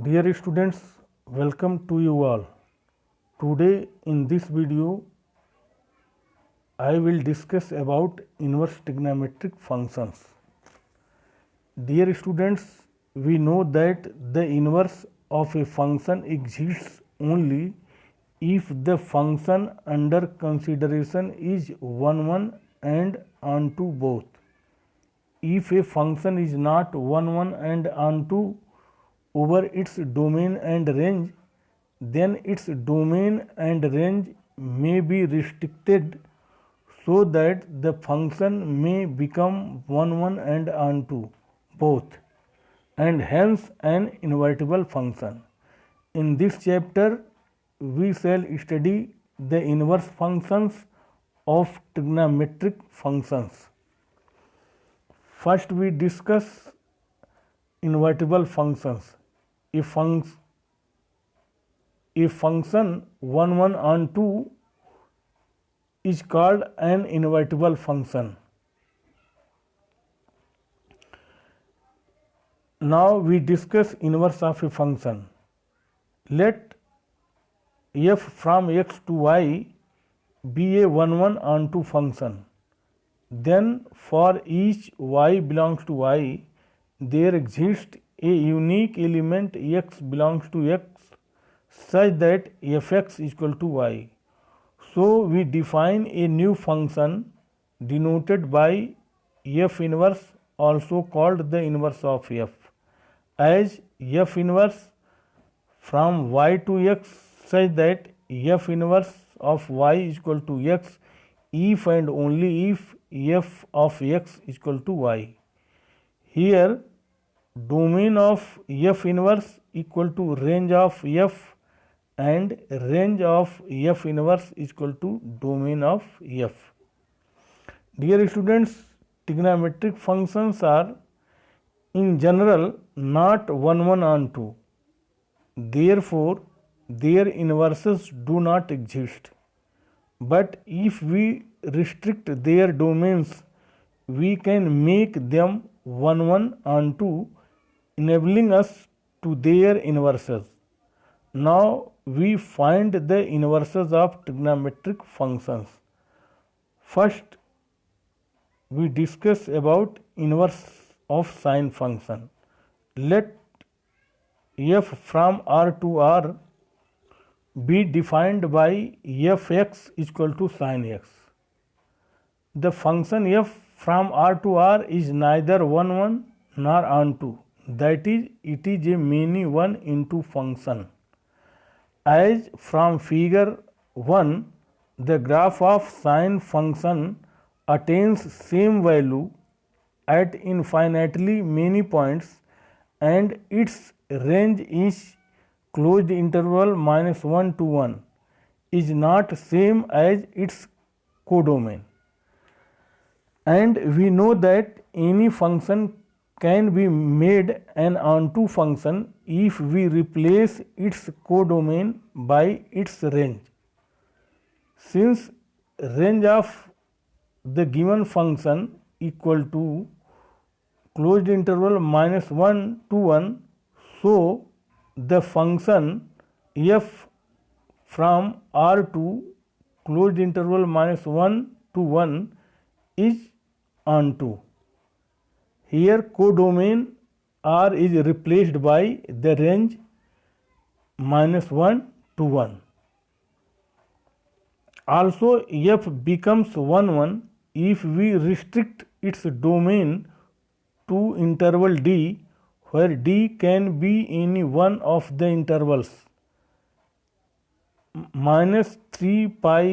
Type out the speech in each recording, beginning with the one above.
Dear students, welcome to you all. Today in this video, I will discuss about inverse trigonometric functions. Dear students, we know that the inverse of a function exists only if the function under consideration is 1 and onto both. If a function is not 1 and onto over its domain and range, then its domain and range may be restricted so that the function may become 1 and onto both, and hence an invertible function. In this chapter, we shall study the inverse functions of trigonometric functions. First, we discuss invertible functions. A function 1 on 2 is called an invertible function. Now we discuss inverse of a function. Let f from x to y be a 1 on 2 function. Then for each y belongs to y, there exists a unique element x belongs to x such that fx is equal to y. So we define a new function denoted by f inverse, also called the inverse of f, as f inverse from y to x such that f inverse of y is equal to x if and only if f of x is equal to y. Here domain of f inverse equal to range of f and range of f inverse is equal to domain of f. Dear students, trigonometric functions are in general not 1 on 2. Therefore, their inverses do not exist. But if we restrict their domains, we can make them 1 on 2, enabling us to their inverses. Now we find the inverses of trigonometric functions. First, we discuss about inverse of sine function. Let f from r to r be defined by fx is equal to sine x. The function f from r to r is neither 1 nor onto. That is, it is a many 1 into function. As from figure 1, the graph of sine function attains same value at infinitely many points and its range is closed interval -1 to 1 is not same as its codomain. And we know that any function can be made an onto function if we replace its codomain by its range. Since range of the given function equal to closed interval -1 to 1, so the function f from r to closed interval -1 to 1 is onto. Here codomain r is replaced by the range -1 to 1. Also f becomes 1 if we restrict its domain to interval d, where d can be any one of the intervals -3 pi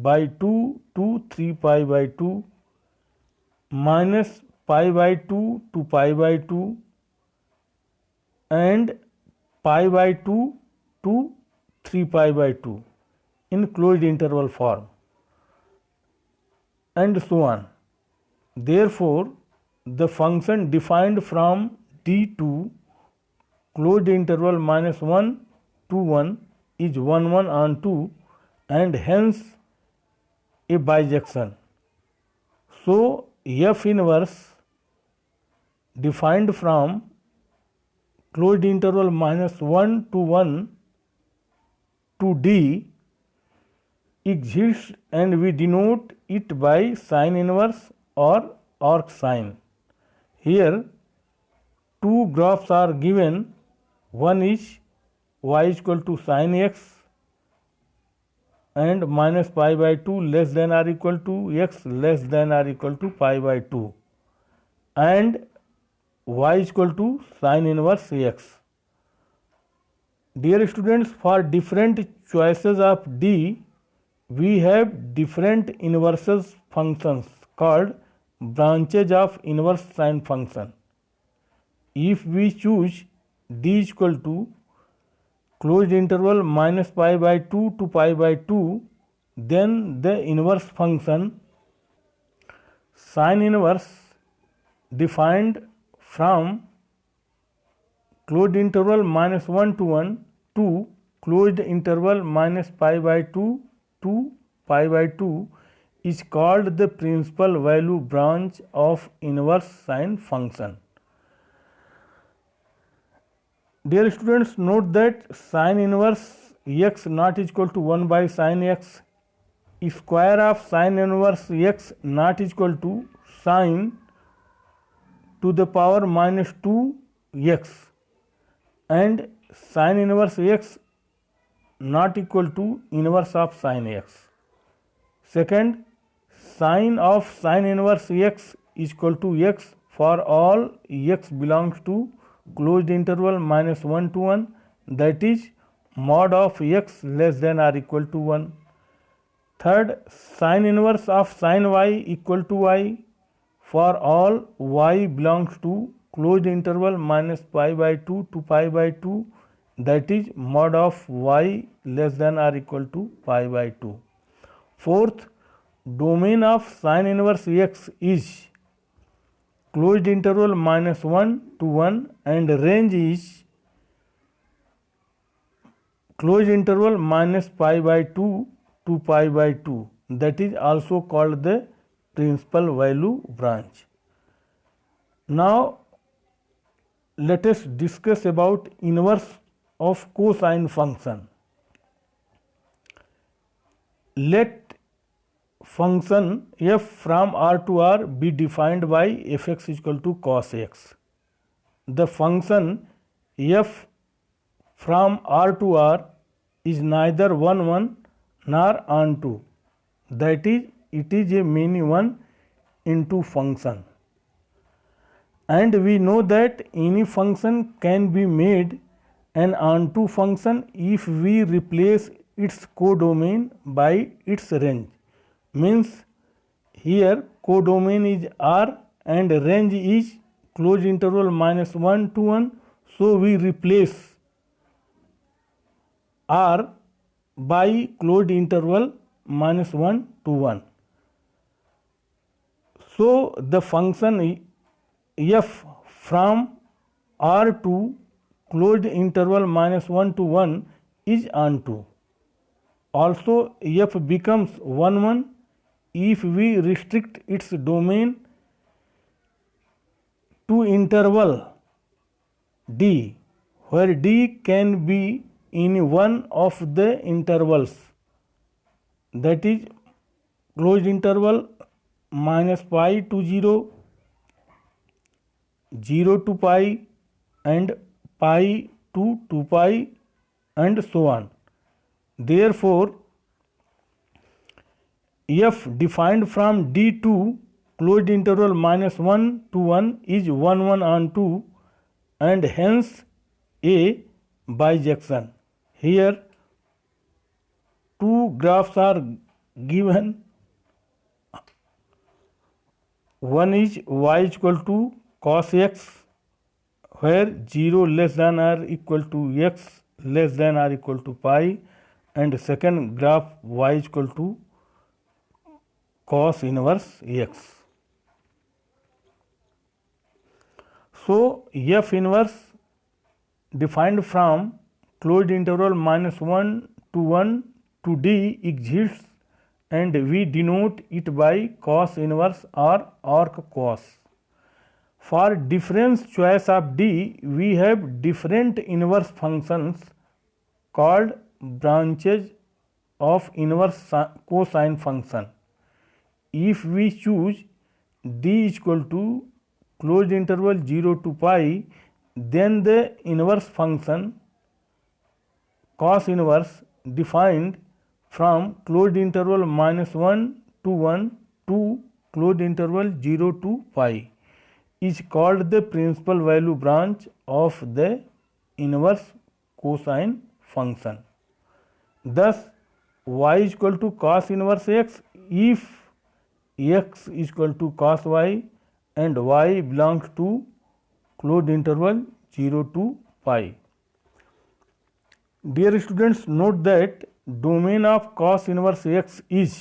by 2 to 3 pi by 2, minus pi by 2 to pi by 2, and pi by 2 to 3 pi by 2 in closed interval form, and so on. Therefore, the function defined from d to closed interval -1 to 1 is 1 on 2 and hence a bijection. So f inverse defined from closed interval minus 1 to 1 to d exists, and we denote it by sine inverse or arc sine. Here two graphs are given. One is y is equal to sine x and minus pi by 2 less than or equal to x less than or equal to pi by 2, and y is equal to sine inverse x. Dear students, for different choices of d, we have different inverses functions called branches of inverse sine function. If we choose d is equal to closed interval minus pi by 2 to pi by 2, then the inverse function sine inverse defined from closed interval minus 1 to 1 to closed interval minus pi by 2 to pi by 2 is called the principal value branch of inverse sine function. Dear students, note that sine inverse x not is equal to 1 by sine x. Square of sine inverse x not is equal to sine to the power minus 2x, and sine inverse x not equal to inverse of sine x. Second, sine of sine inverse x is equal to x for all x belongs to closed interval minus 1 to 1, that is mod of x less than or equal to 1. Third, sine inverse of sine y equal to y for all y belongs to closed interval minus pi by 2 to pi by 2, that is mod of y less than or equal to pi by 2. Fourth, domain of sine inverse x is closed interval minus 1 to 1 and range is closed interval minus pi by 2 to pi by 2, that is also called the principal value branch. Now let us discuss about inverse of cosine function. Let function f from r to r be defined by fx is equal to cos x. The function f from r to r is neither 1 1 nor onto, that is it is a many one into function, and we know that any function can be made an onto function if we replace its codomain by its range. Means here codomain is r and range is closed interval minus 1 to 1, so we replace r by closed interval minus 1 to 1. So the function f from r to closed interval minus 1 to 1 is onto. Also f becomes 1 1 if we restrict its domain to interval d, where d can be in one of the intervals, that is closed interval minus pi to 0, 0 to pi, and pi to 2 pi, and so on. Therefore f defined from d to closed interval minus 1 to 1 is 1 1 onto, and hence a bijection. Here two graphs are given. One is y is equal to cos x, where 0 less than or equal to x less than or equal to pi, and second graph y is equal to cos inverse x. So f inverse defined from closed interval minus 1 to 1 to d exists, and we denote it by cos inverse or arc cos. For difference choice of D, we have different inverse functions called branches of inverse cosine function. If we choose D is equal to closed interval 0 to pi, then the inverse function cos inverse defined from closed interval -1 to 1 to closed interval 0 to pi is called the principal value branch of the inverse cosine function. Thus, y is equal to cos inverse x if x is equal to cos y and y belongs to closed interval 0 to pi. Dear students, note that domain of cos inverse x is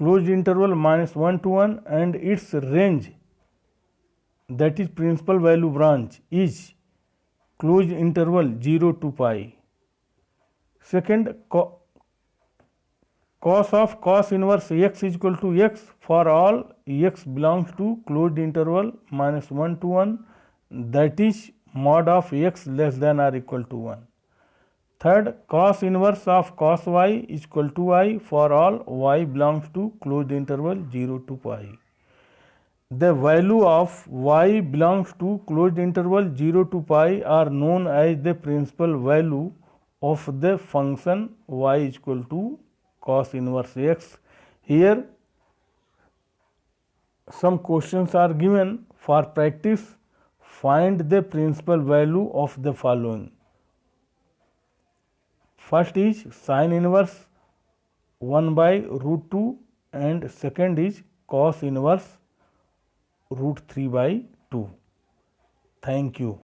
closed interval -1 to 1 and its range, that is principal value branch, is closed interval 0 to pi. Second, cos of cos inverse x is equal to x for all x belongs to closed interval -1 to 1, that is mod of x less than or equal to 1. Third, cos inverse of cos y is equal to y for all y belongs to closed interval 0 to pi. The value of y belongs to closed interval 0 to pi are known as the principal value of the function y is equal to cos inverse x. Here some questions are given for practice. Find the principal value of the following. First is sin inverse 1 by root 2 and second is cos inverse root 3 by 2. Thank you.